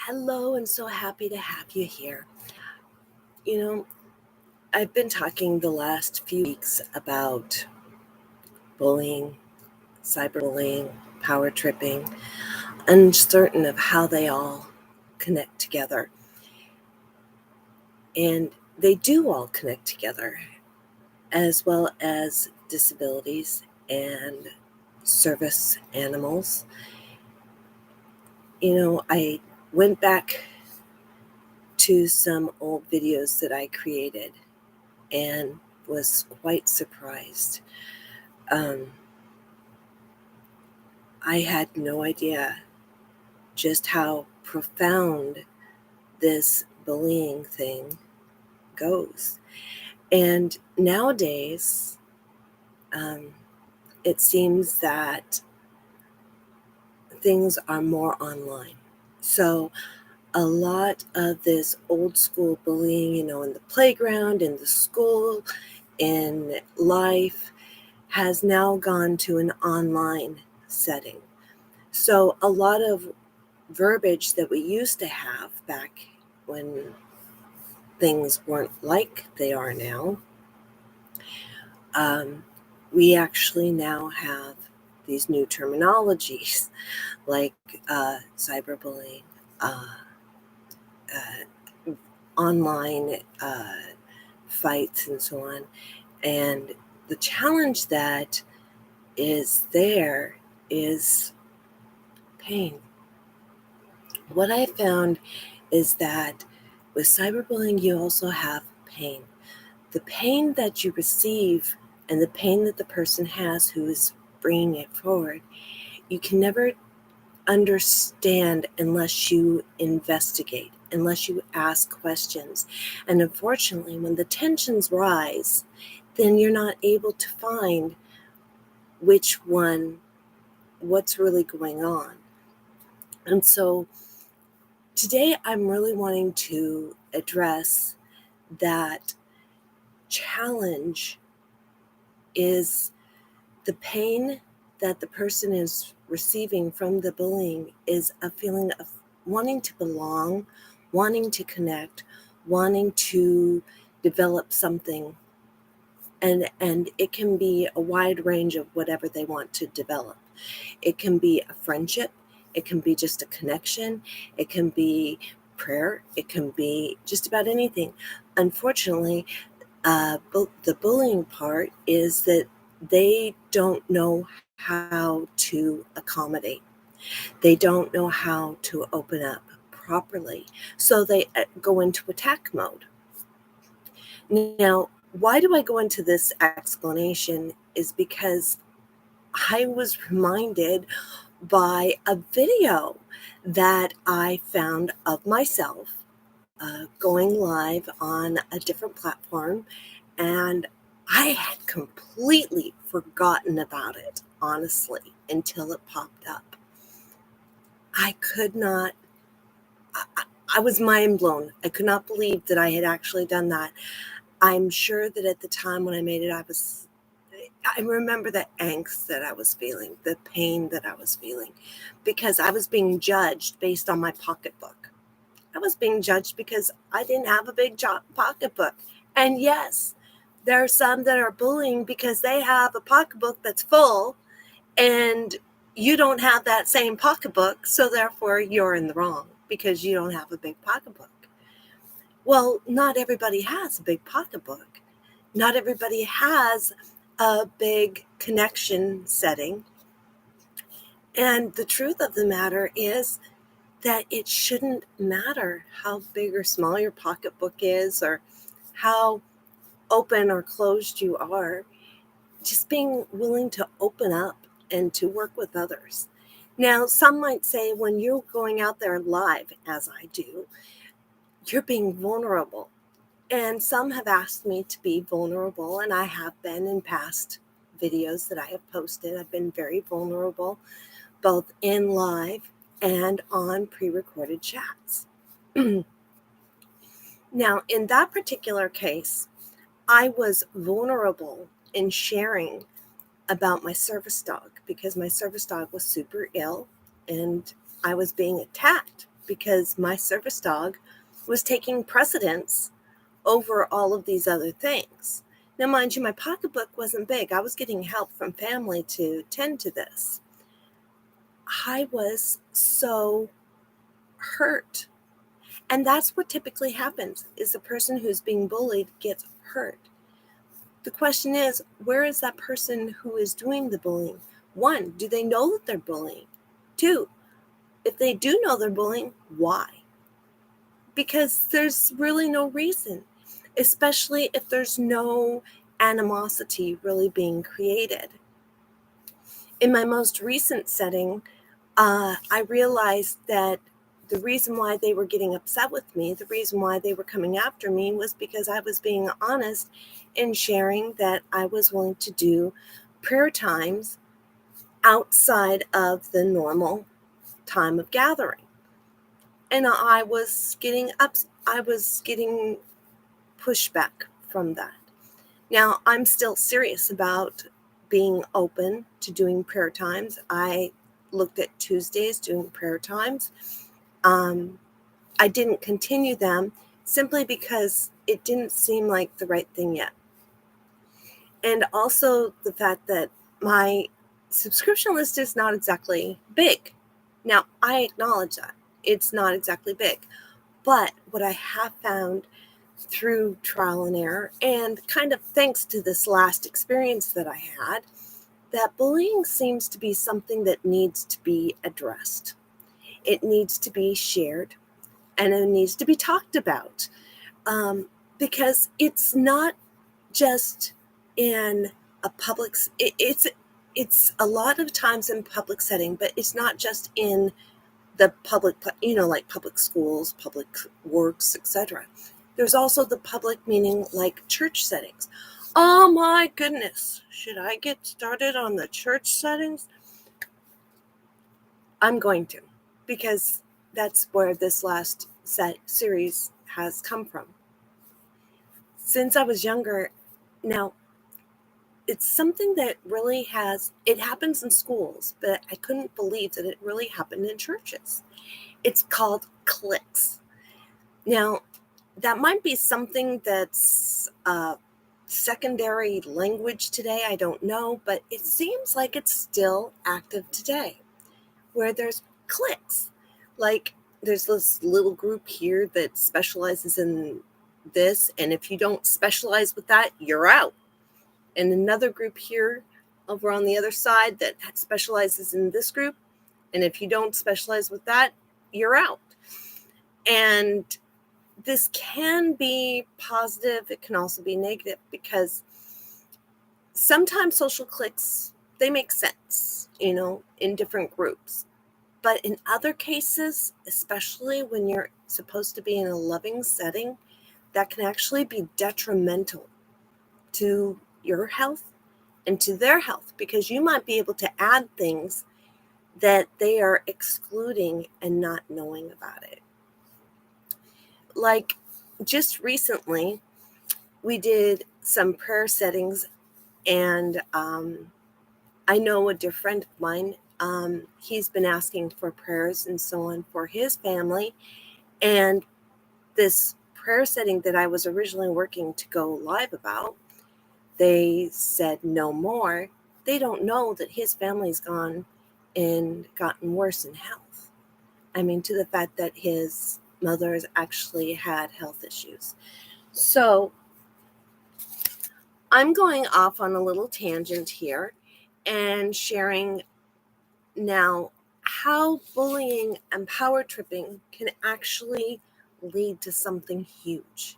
Hello, and so happy to have you here. You know, I've been talking the last few weeks about bullying, cyberbullying, power tripping, uncertain of how they all connect together. And they do all connect together, as well as disabilities and service animals. I went back to some old videos that I created and was quite surprised. Um, I had no idea just how profound this bullying thing goes. And nowadays, um, it seems that things are more online. So a lot of this old school bullying, in the playground, in the school, in life, has now gone to an online setting. So a lot of verbiage that we used to have back when things weren't like they are now, um, we actually now have these new terminologies like cyberbullying, uh, online fights, and so on. And the challenge that is there is pain. What I found is that with cyberbullying, you also have pain. The pain that you receive and the pain that the person has who is bringing it forward, you can never understand unless you investigate, unless you ask questions. And unfortunately, when the tensions rise, then you're not able to find what's really going on. And so today I'm really wanting to address that challenge is the pain that the person is receiving from the bullying is a feeling of wanting to belong, wanting to connect, wanting to develop something. And it can be a wide range of whatever they want to develop. It can be a friendship. It can be just a connection. It can be prayer. It can be just about anything. Unfortunately, the bullying part is that they don't know how to accommodate. They don't know how to open up properly. So they go into attack mode. Now, why do I go into this explanation is because I was reminded by a video that I found of myself going live on a different platform, and I had completely forgotten about it, honestly, until it popped up. I could not, I was mind blown. I could not believe that I had actually done that. I'm sure that at the time when I made it, I remember the angst that I was feeling, the pain that I was feeling, because I was being judged based on my pocketbook. I was being judged because I didn't have a big pocketbook. And yes, there are some that are bullying because they have a pocketbook that's full and you don't have that same pocketbook. So therefore you're in the wrong because you don't have a big pocketbook. Well, not everybody has a big pocketbook. Not everybody has a big connection setting. And the truth of the matter is that it shouldn't matter how big or small your pocketbook is or how open or closed you are. Just being willing to open up and to work with others. Now, some might say when you're going out there live, as I do, you're being vulnerable. And some have asked me to be vulnerable, and I have been in past videos that I have posted. I've been very vulnerable, both in live and on pre-recorded chats. Now, in that particular case, I was vulnerable in sharing about my service dog because my service dog was super ill and I was being attacked because my service dog was taking precedence over all of these other things. Now, mind you, my pocketbook wasn't big. I was getting help from family to tend to this. I was so hurt. And that's what typically happens, is the person who's being bullied gets hurt. The question is, where is that person who is doing the bullying? One, do they know that they're bullying? Two, if they do know they're bullying, why? Because there's really no reason, especially if there's no animosity really being created. In my most recent setting, I realized that the reason why they were getting upset with me, the reason why they were coming after me, was because I was being honest in sharing that I was willing to do prayer times outside of the normal time of gathering. And I was getting pushback from that. Now, I'm still serious about being open to doing prayer times. I looked at Tuesdays doing prayer times. I didn't continue them simply because it didn't seem like the right thing yet. And also the fact that my subscription list is not exactly big. Now, I acknowledge that it's not exactly big, but what I have found through trial and error, and kind of thanks to this last experience that I had, that bullying seems to be something that needs to be addressed. It needs to be shared, and it needs to be talked about, because it's not just in a public, it's a lot of times in public setting, but it's not just in the public, like public schools, public works, etc. There's also the public, meaning like church settings. Oh my goodness, should I get started on the church settings? I'm going to, because that's where this last series has come from. Since I was younger, now it's something that really it happens in schools, but I couldn't believe that it really happened in churches. It's called cliques. Now, that might be something that's secondary language today, I don't know, but it seems like it's still active today, where there's cliques. Like, there's this little group here that specializes in this, and if you don't specialize with that, you're out. And another group here over on the other side that specializes in this group, and if you don't specialize with that, you're out. And this can be positive, it can also be negative, because sometimes social cliques, they make sense, in different groups. But in other cases, especially when you're supposed to be in a loving setting, that can actually be detrimental to your health and to their health, because you might be able to add things that they are excluding and not knowing about it. Like, just recently, we did some prayer settings, and I know a dear friend of mine, he's been asking for prayers and so on for his family, and this prayer setting that I was originally working to go live about, they said no more. They don't know that his family's gone and gotten worse in health. I mean, to the fact that his mother has actually had health issues. So I'm going off on a little tangent here and sharing now how bullying and power tripping can actually lead to something huge.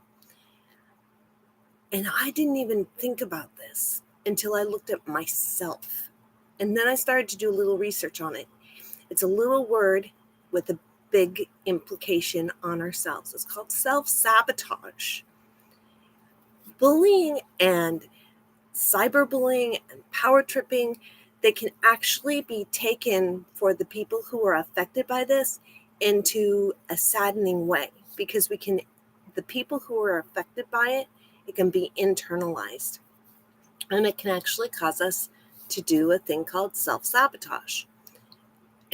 And I didn't even think about this until I looked at myself. And then I started to do a little research on it. It's a little word with a big implication on ourselves. It's called self-sabotage. Bullying and cyberbullying and power tripping, they can actually be taken, for the people who are affected by this, into a saddening way, because the people who are affected by it, it can be internalized, and it can actually cause us to do a thing called self-sabotage.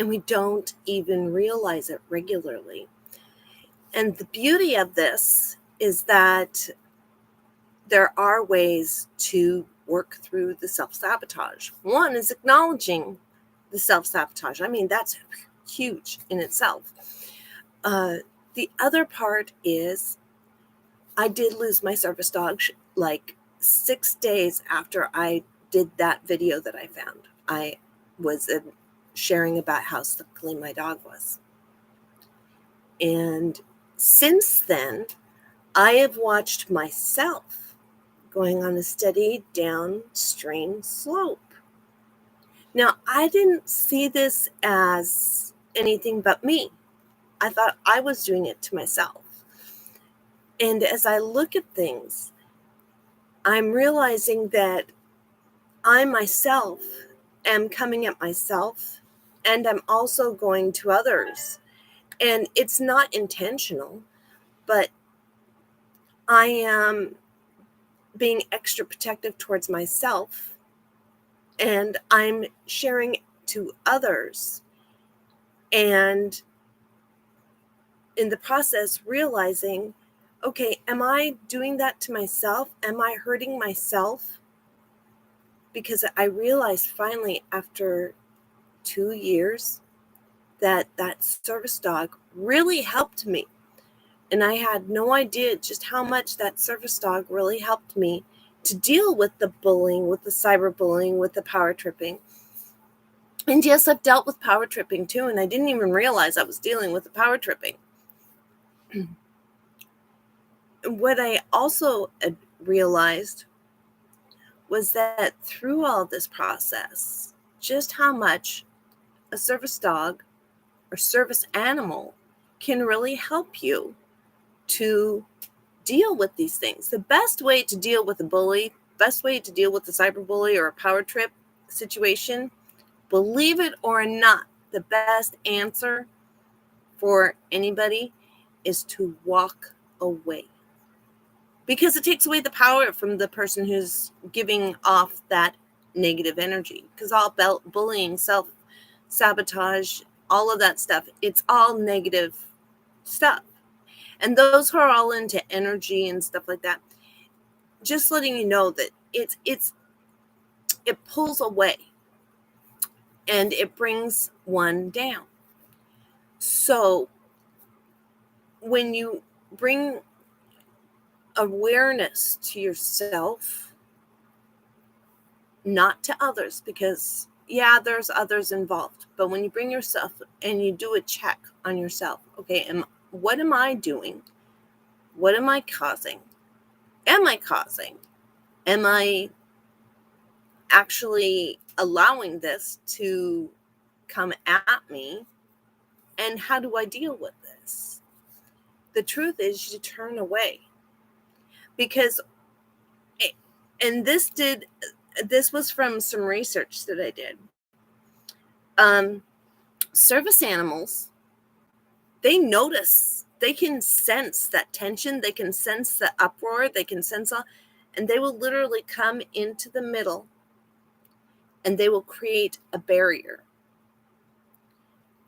and we don't even realize it regularly. And the beauty of this is that there are ways to work through the self-sabotage. One is acknowledging the self-sabotage. I mean, that's huge in itself. The other part is I did lose my service dog like 6 days after I did that video that I found. I was sharing about how clean my dog was. And since then, I have watched myself going on a steady downstream slope. Now, I didn't see this as anything but me. I thought I was doing it to myself. And as I look at things, I'm realizing that I myself am coming at myself, and I'm also going to others. And it's not intentional, but I am being extra protective towards myself, and I'm sharing to others. And in the process, realizing, okay, am I doing that to myself? Am I hurting myself? Because I realized finally after 2 years that service dog really helped me. And I had no idea just how much that service dog really helped me to deal with the bullying, with the cyberbullying, with the power tripping. And yes, I've dealt with power tripping too, and I didn't even realize I was dealing with the power tripping. What I also realized was that through all this process, just how much a service dog or service animal can really help you to deal with these things. The best way to deal with a bully, best way to deal with a cyberbully or a power trip situation, believe it or not, the best answer for anybody is to walk away. Because it takes away the power from the person who's giving off that negative energy. Because all bullying, self-sabotage, all of that stuff, it's all negative stuff. And those who are all into energy and stuff like that, just letting you know that it pulls away and it brings one down. So when you bring awareness to yourself, not to others, because yeah, there's others involved, but when you bring yourself and you do a check on yourself, okay, what am I doing? What am I causing? Am I actually allowing this to come at me? And how do I deal with this? The truth is you turn away. Because, and this was from some research that I did. Service animals, they notice, they can sense that tension, they can sense the uproar, they can sense all, and they will literally come into the middle and they will create a barrier.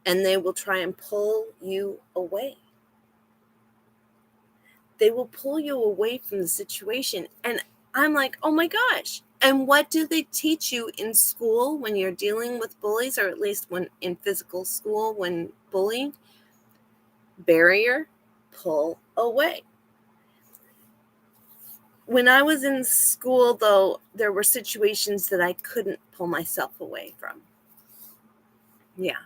And they will try and pull you away. They will pull you away from the situation. And I'm like, oh my gosh. And what do they teach you in school when you're dealing with bullies, or at least when in physical school when bullying? Barrier, pull away. When I was in school, though, there were situations that I couldn't pull myself away from. Yeah,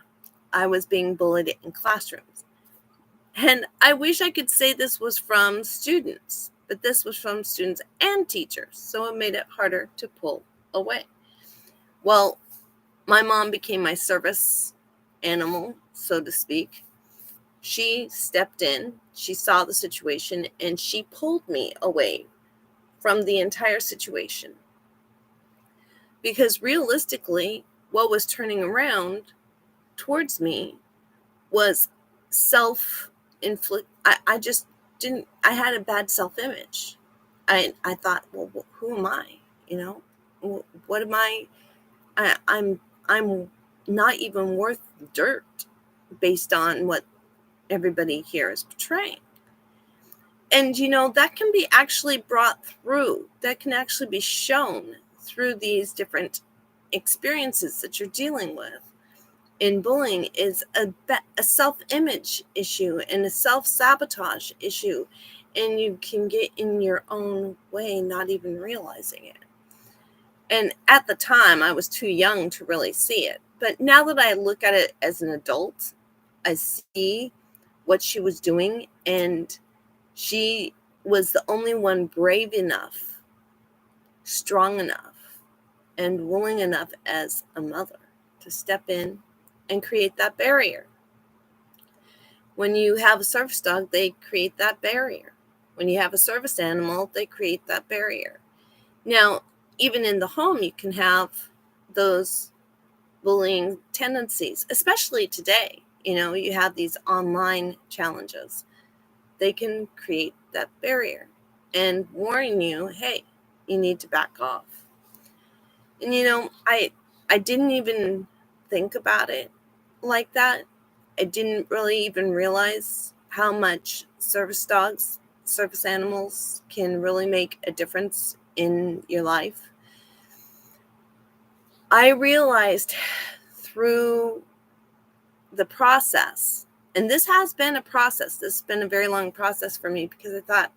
I was being bullied in classrooms. And I wish I could say this was from students, but this was from students and teachers. So it made it harder to pull away. Well, my mom became my service animal, so to speak. She stepped in, she saw the situation, and she pulled me away from the entire situation. Because realistically, what was turning around towards me was self-inflict. I just didn't, I had a bad self-image. I thought, well, who am I? What am I? I'm not even worth dirt based on what everybody here is portraying. And, that can be actually brought through, that can actually be shown through these different experiences that you're dealing with. In bullying is a self-image issue and a self-sabotage issue. And you can get in your own way, not even realizing it. And at the time, I was too young to really see it. But now that I look at it as an adult, I see what she was doing, and she was the only one brave enough, strong enough, and willing enough as a mother to step in and create that barrier. When you have a service dog, they create that barrier. When you have a service animal, they create that barrier. Now, even in the home, you can have those bullying tendencies, especially today. You have these online challenges. They can create that barrier and warn you, hey, you need to back off. And I didn't even think about it like that. I didn't really even realize how much service dogs, service animals can really make a difference in your life. I realized through the process, and this has been a process, this has been a very long process for me, because I thought,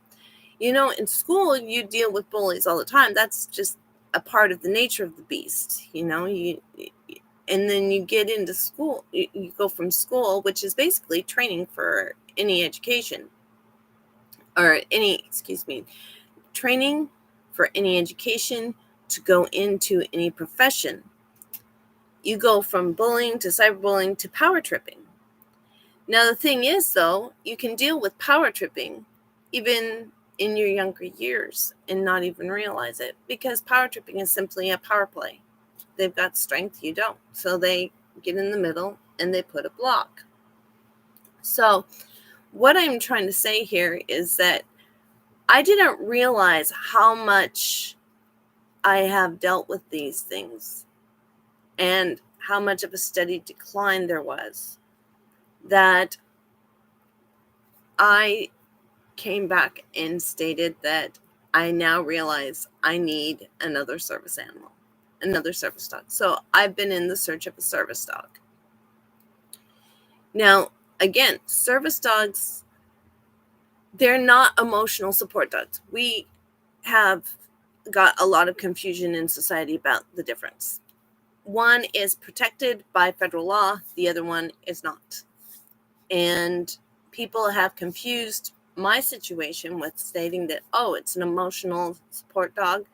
in school you deal with bullies all the time. That's just a part of the nature of the beast, and then you get into school, you go from school, which is basically training for any education, training for any education to go into any profession. You go from bullying to cyberbullying to power tripping. Now, the thing is, though, you can deal with power tripping even in your younger years and not even realize it, because power tripping is simply a power play. They've got strength, you don't. So they get in the middle and they put a block. So what I'm trying to say here is that I didn't realize how much I have dealt with these things and how much of a steady decline there was, that I came back and stated that I now realize I need another service animal, another service dog. So I've been in the search of a service dog. Now, again, service dogs, they're not emotional support dogs. We have got a lot of confusion in society about the difference. One is protected by federal law, the other one is not. And people have confused my situation with stating that, it's an emotional support dog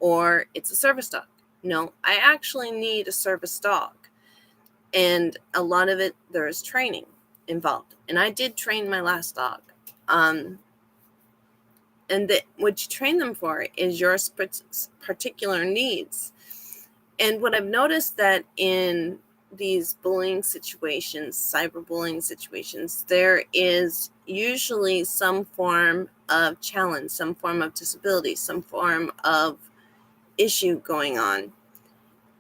or it's a service dog. No, I actually need a service dog. And a lot of it, there is training involved. And I did train my last dog. And what you train them for is your particular needs. And what I've noticed that in these bullying situations, cyberbullying situations, there is usually some form of challenge, some form of disability, some form of issue going on.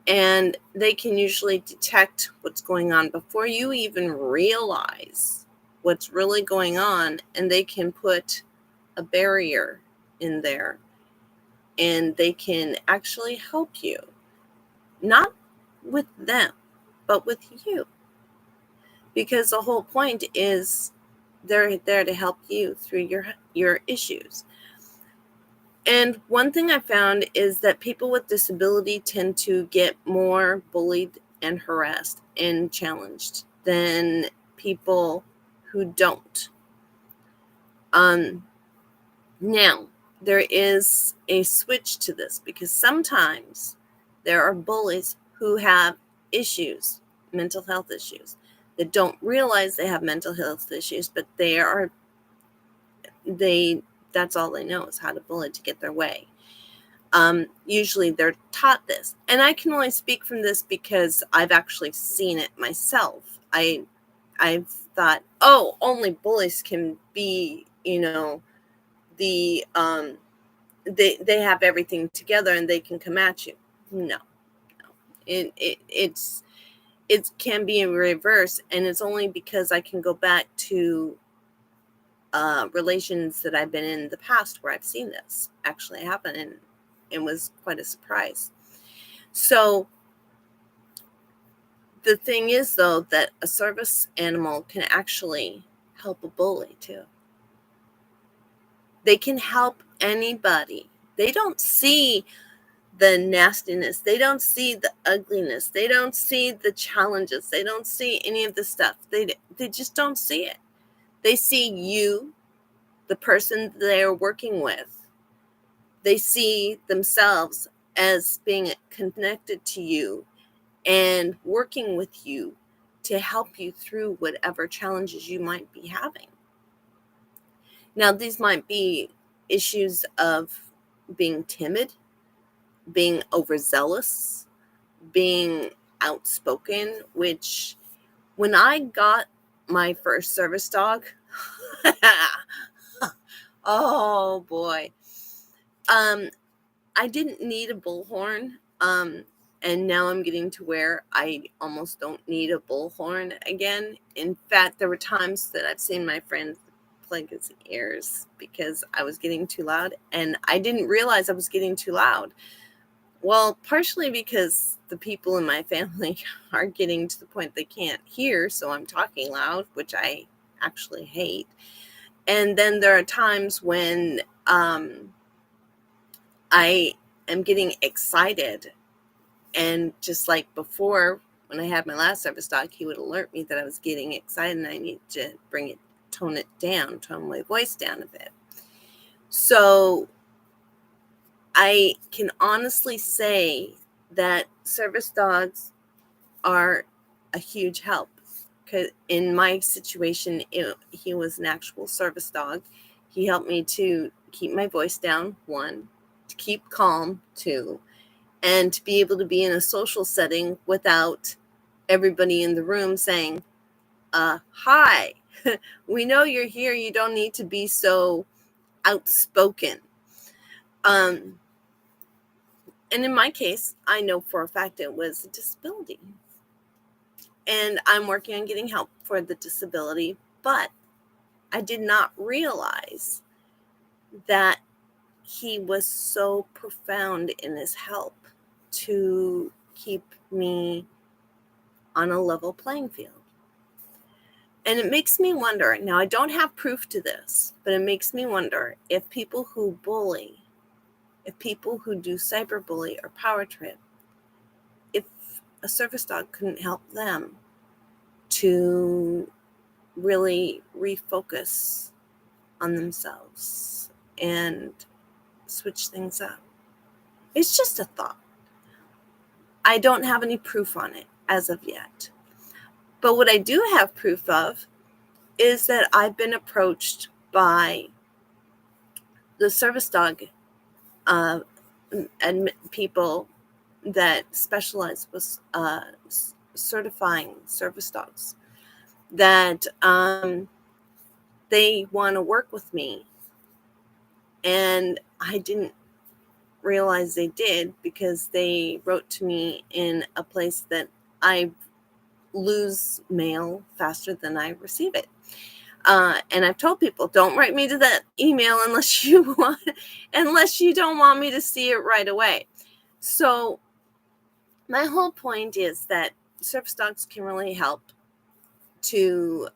And they can usually detect what's going on before you even realize what's really going on, and they can put a barrier in there, and they can actually help you, not with them, but with you, because the whole point is they're there to help you through your issues. And one thing I found is that people with disability tend to get more bullied and harassed and challenged than people who don't. Now, there is a switch to this, because sometimes there are bullies who have issues, mental health issues, that don't realize they have mental health issues, but that's all they know is how to bully to get their way. Usually they're taught this. And I can only speak from this because I've actually seen it myself. I've thought, only bullies can be, they have everything together and they can come at you. No. It's it can be in reverse, and it's only because I can go back to relations that I've been in the past where I've seen this actually happen, and it was quite a surprise. So the thing is, though, that a service animal can actually help a bully too. They can help anybody. They don't see the nastiness. They don't see the ugliness. They don't see the challenges. They don't see any of the stuff. They just don't see it. They see you, the person they're working with. They see themselves as being connected to you and working with you to help you through whatever challenges you might be having. Now, these might be issues of being timid, being overzealous, being outspoken, which when I got my first service dog, oh boy, I didn't need a bullhorn. And now I'm getting to where I almost don't need a bullhorn again. In fact, there were times that I've seen my friends plug his ears because I was getting too loud, and I didn't realize I was getting too loud. Well, partially because the people in my family are getting to the point they can't hear, so I'm talking loud, which I actually hate. And then there are times when I am getting excited, and just like before, when I had my last service dog, he would alert me that I was getting excited and I need to tone my voice down a bit. So I can honestly say that service dogs are a huge help. Because in my situation, he was an actual service dog. He helped me to keep my voice down, 1, to keep calm, 2, and to be able to be in a social setting without everybody in the room saying, hi, we know you're here. You don't need to be so outspoken. And in my case, I know for a fact it was a disability. And I'm working on getting help for the disability, but I did not realize that he was so profound in his help to keep me on a level playing field. And it makes me wonder, now I don't have proof to this, but it makes me wonder if people who bully, if people who do cyberbully or power trip, if a service dog couldn't help them to really refocus on themselves and switch things up. It's just a thought. I don't have any proof on it as of yet. But what I do have proof of is that I've been approached by the service dog and people that specialize with certifying service dogs, that they want to work with me. And I didn't realize they did, because they wrote to me in a place that I lose mail faster than I receive it. And I've told people, don't write me to that email unless you don't want me to see it right away. So my whole point is that service dogs can really help to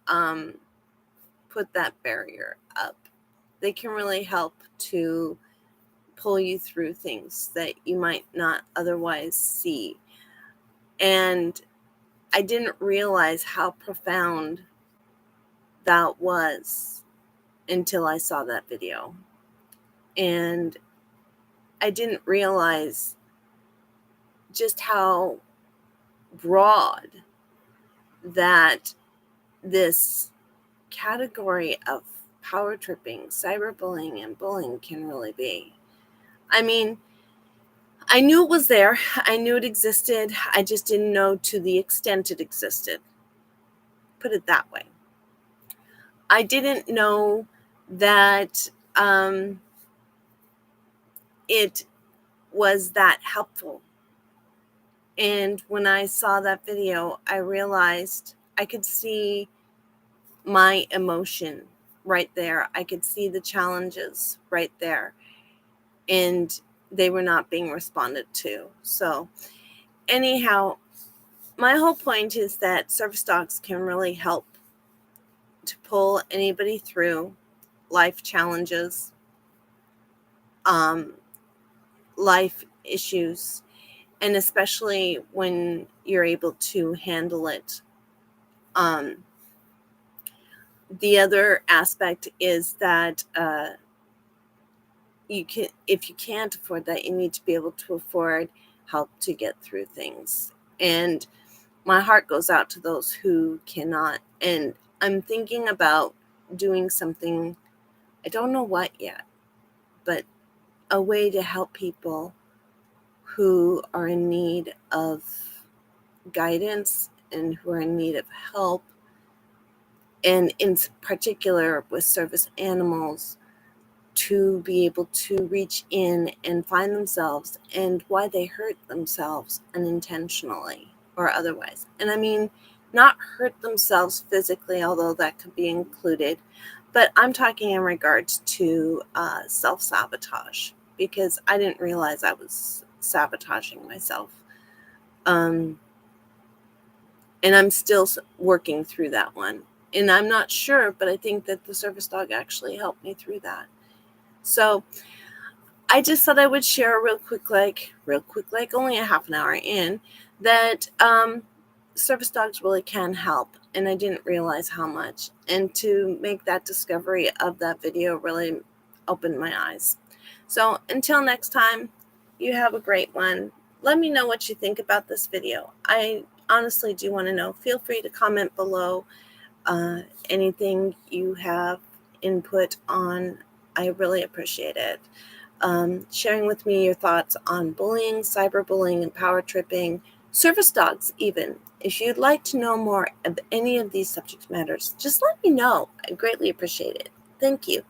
put that barrier up. They can really help to pull you through things that you might not otherwise see. And I didn't realize how profound that was until I saw that video. And I didn't realize just how broad that this category of power tripping, cyberbullying, and bullying can really be. I mean, I knew it was there. I knew it existed. I just didn't know to the extent it existed. Put it that way. I didn't know that it was that helpful. And when I saw that video, I realized I could see my emotion right there. I could see the challenges right there. And they were not being responded to. So anyhow, my whole point is that service dogs can really help to pull anybody through life challenges, life issues, and especially when you're able to handle it. The other aspect is that if you can't afford that, you need to be able to afford help to get through things. And my heart goes out to those who cannot. And I'm thinking about doing something, I don't know what yet, but a way to help people who are in need of guidance and who are in need of help, and in particular with service animals, to be able to reach in and find themselves and why they hurt themselves unintentionally or otherwise. And I mean, not hurt themselves physically, although that could be included, but I'm talking in regards to self-sabotage, because I didn't realize I was sabotaging myself. And I'm still working through that one. And I'm not sure, but I think that the service dog actually helped me through that. So I just thought I would share real quick, only a half an hour in, that service dogs really can help. And I didn't realize how much. And to make that discovery of that video really opened my eyes. So until next time, you have a great one. Let me know what you think about this video. I honestly do want to know. Feel free to comment below anything you have input on. I really appreciate it. Sharing with me your thoughts on bullying, cyberbullying, and power tripping, service dogs even. If you'd like to know more of any of these subject matters, just let me know. I greatly appreciate it. Thank you.